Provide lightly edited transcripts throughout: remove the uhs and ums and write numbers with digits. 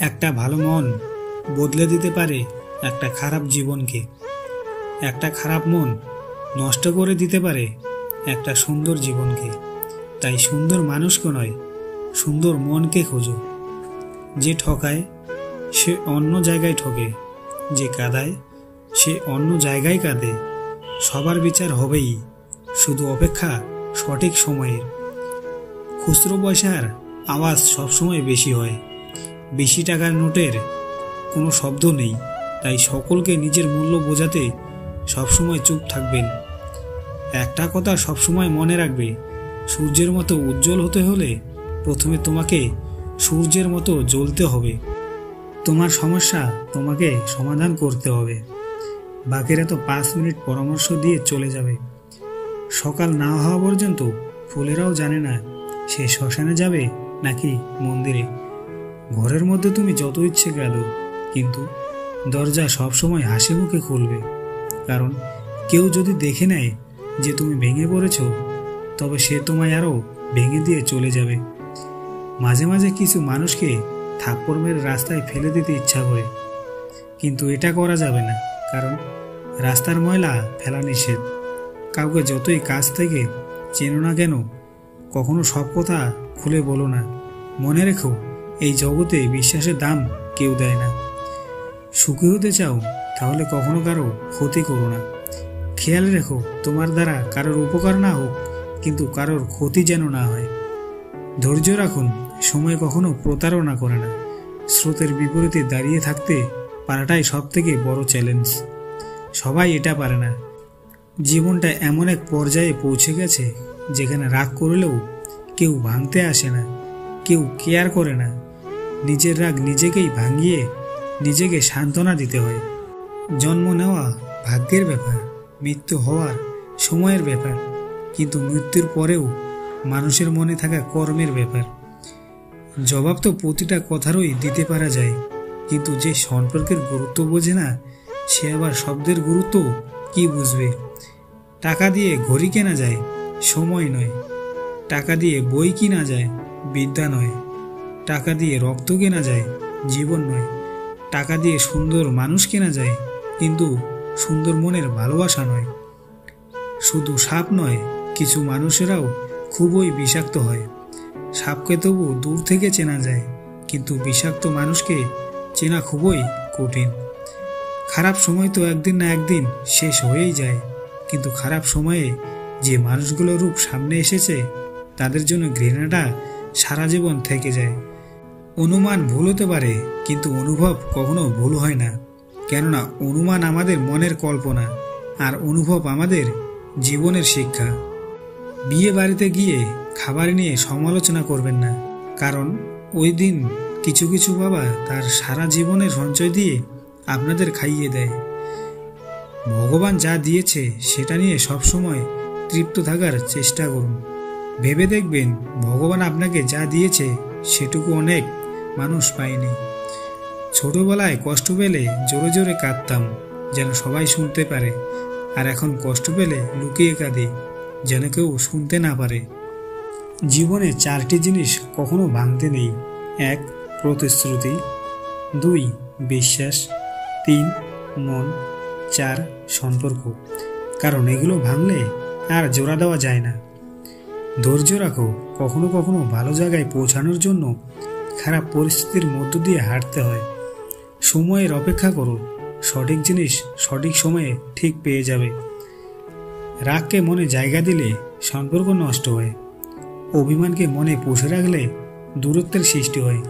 একটা ভালো মন বদলে দিতে পারে একটা খারাপ জীবনকে। একটা খারাপ মন নষ্ট করে দিতে পারে একটা সুন্দর জীবনকে। তাই সুন্দর মানুষকে নয়, সুন্দর মনকে খোঁজো। যে ঠকায় সে অন্য জায়গায় ঠকে, যে কাঁদায় সে অন্য জায়গায় কাঁদে। সবার বিচার হবেই, শুধু অপেক্ষা সঠিক সময়ের। খুচরো পয়সার আওয়াজ সবসময় বেশি হয়, বেশি টাকার নোটের কোনো শব্দ নেই। তাই সকলকে নিজের মূল্য বোঝাতে সবসময় চুপ থাকবেন। একটা কথা সবসময় মনে রাখবে, সূর্যের মতো উজ্জ্বল হতে হলে প্রথমে তোমাকে সূর্যের মতো জ্বলতে হবে। তোমার সমস্যা তোমাকে সমাধান করতে হবে। বাকিরা তো 5 মিনিট পরামর্শ দিয়ে চলে যাবে। সকাল না হওয়া পর্যন্ত ফুলেরাও জানে না সে শ্মশানে যাবে নাকি মন্দিরে। ঘরের মধ্যে তুমি যত ইচ্ছে কাঁদো, কিন্তু দরজা সবসময় হাসি মুখে খুলবে। কারণ কেউ যদি দেখে নেয় যে তুমি ভেঙে পড়েছো, তবে সে তোমায় আরও ভেঙে দিয়ে চলে যাবে। মাঝে মাঝে কিছু মানুষকে থাপ্পড় মেরে রাস্তায় ফেলে দিতে ইচ্ছা করে, কিন্তু এটা করা যাবে না, কারণ রাস্তার ময়লা ফেলা নিষেধ। কাউকে যতই কাছ থেকে চেনো না কেন, কখনো সব কথা খুলে বলো না। মনে রেখো, এই জগতে বিশ্বাসের দাম কেউ দেয় না। সুখী হতে চাও তাহলে কখনো কারো ক্ষতি করো না। খেয়াল রেখো, তোমার দ্বারা কারোর উপকার না হোক, কিন্তু কারোর ক্ষতি যেন না হয়। ধৈর্য রাখুন, সময় কখনো প্রতারণা করে না। স্রোতের বিপরীতে দাঁড়িয়ে থাকতে পারাটাই সব থেকে বড় চ্যালেঞ্জ। সবাই এটা পারে না। জীবনটা এমন এক পর্যায়ে পৌঁছে গেছে যেখানে রাগ করলেও কেউ ভাঙতে আসে না, কেউ কেয়ার করে না। নিজের রাগ নিজেকেই ভাঙিয়ে নিজেকে সান্ত্বনা দিতে হয়। জন্ম নেওয়া ভাগ্যের ব্যাপার, মৃত্যু হওয়ার সময়ের ব্যাপার, কিন্তু মৃত্যুর পরেও মানুষের মনে থাকা কর্মের ব্যাপার। জবাব তো প্রতিটা কথারই দিতে পারা যায়, কিন্তু যে সম্পর্কের গুরুত্ব বোঝে না, সে আবার শব্দের গুরুত্ব কি বুঝবে। টাকা দিয়ে ঘড়ি কেনা যায়, সময় নয়। টাকা দিয়ে বই কিনা যায়, বিদ্যা নয়। টাকা দিয়ে রক্ত কেনা যায়, জীবন নয়। টাকা দিয়ে সুন্দর মানুষ কেনা যায়, কিন্তু সুন্দর মনের ভালোবাসা নয়। শুধু সাপ নয়, কিছু মানুষেরাও খুবই বিষাক্ত হয়। সাপকে তবু দূর থেকে চেনা যায়, কিন্তু বিষাক্ত মানুষকে চেনা খুবই কঠিন। খারাপ সময় তো একদিন না একদিন শেষ হয়েই যায়, কিন্তু খারাপ সময়ে যে মানুষগুলোর রূপ সামনে এসেছে, তাদের জন্য ঘৃণাটা সারা জীবন থেকে যায়। অনুমান ভুল হতে পারে, কিন্তু অনুভব কখনো ভুল হয় না। কেননা অনুমান আমাদের মনের কল্পনা, আর অনুভব আমাদের জীবনের শিক্ষা। বিয়ে বাড়িতে গিয়ে খাবার নিয়ে সমালোচনা করবেন না, কারণ ওই দিন কিছু কিছু বাবা তার সারা জীবনের সঞ্চয় দিয়ে আপনাদের খাইয়ে দেয়। ভগবান যা দিয়েছে সেটা নিয়ে সবসময় তৃপ্ত থাকার চেষ্টা করুন। ভেবে দেখবেন, ভগবান আপনাকে যা দিয়েছে সেটুকু অনেক মানুষ পায়নি। ছোটবেলায় কষ্ট পেলে জোরে জোরে কাঁদতাম, যেন সবাই শুনতে পারে। আর এখন কষ্ট পেলে লুকিয়ে কাঁদি, যেন কেউ শুনতে না পারে। জীবনে 4টি জিনিস কখনো ভাঙতে নেই। 1. প্রতিশ্রুতি, 2. বিশ্বাস, 3. মন, 4. সম্পর্ক। কারণ এগুলো ভাঙলে আর জোড়া দেওয়া যায় না। ধৈর্য রাখো, কখনো কখনো ভালো জায়গায় পৌঁছানোর জন্য খারাপ পরিস্থিতির মধ্য দিয়ে হাঁটতে হয়। সময়ের অপেক্ষা করো, সঠিক জিনিস সঠিক সময়ে ঠিক পেয়ে যাবে। রাগকে মনে জায়গা দিলে সম্পর্ক নষ্ট হয়। অভিমানকে মনে পুষে রাখলে দূরত্বের সৃষ্টি হয়,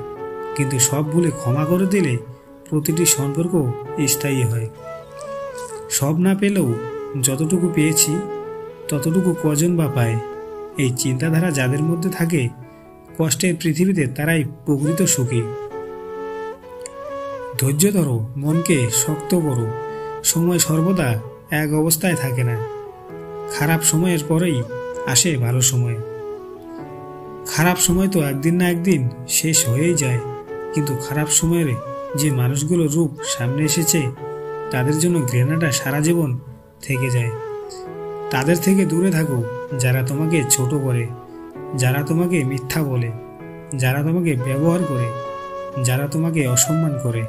কিন্তু সব ভুলে ক্ষমা করে দিলে প্রতিটি সম্পর্ক স্থায়ী হয়। সব না পেলেও যতটুকু পেয়েছি ততটুকু কজন বা পায়। এই চিন্তাধারা যাদের মধ্যে থাকে, কষ্টের পৃথিবীতে তারাই প্রকৃত সুখী। ধৈর্য ধরো, মনকে শক্ত করো। সময় সর্বদা এক অবস্থায় থাকে না। খারাপ সময়ের পরেই আসে ভালো সময়। খারাপ সময় তো একদিন না একদিন শেষ হয়েই যায়, কিন্তু খারাপ সময়ের যে মানুষগুলোর রূপ সামনে এসেছে, তাদের জন্য ঘৃণাটা সারা জীবন থেকে যায়। তাদের থেকে দূরে থাকো, যারা তোমাকে ছোট করে, যারা তোমাকে মিথ্যা বলে, যারা তোমাকে ব্যবহার করে। যারা তোমাকে অসম্মান করে।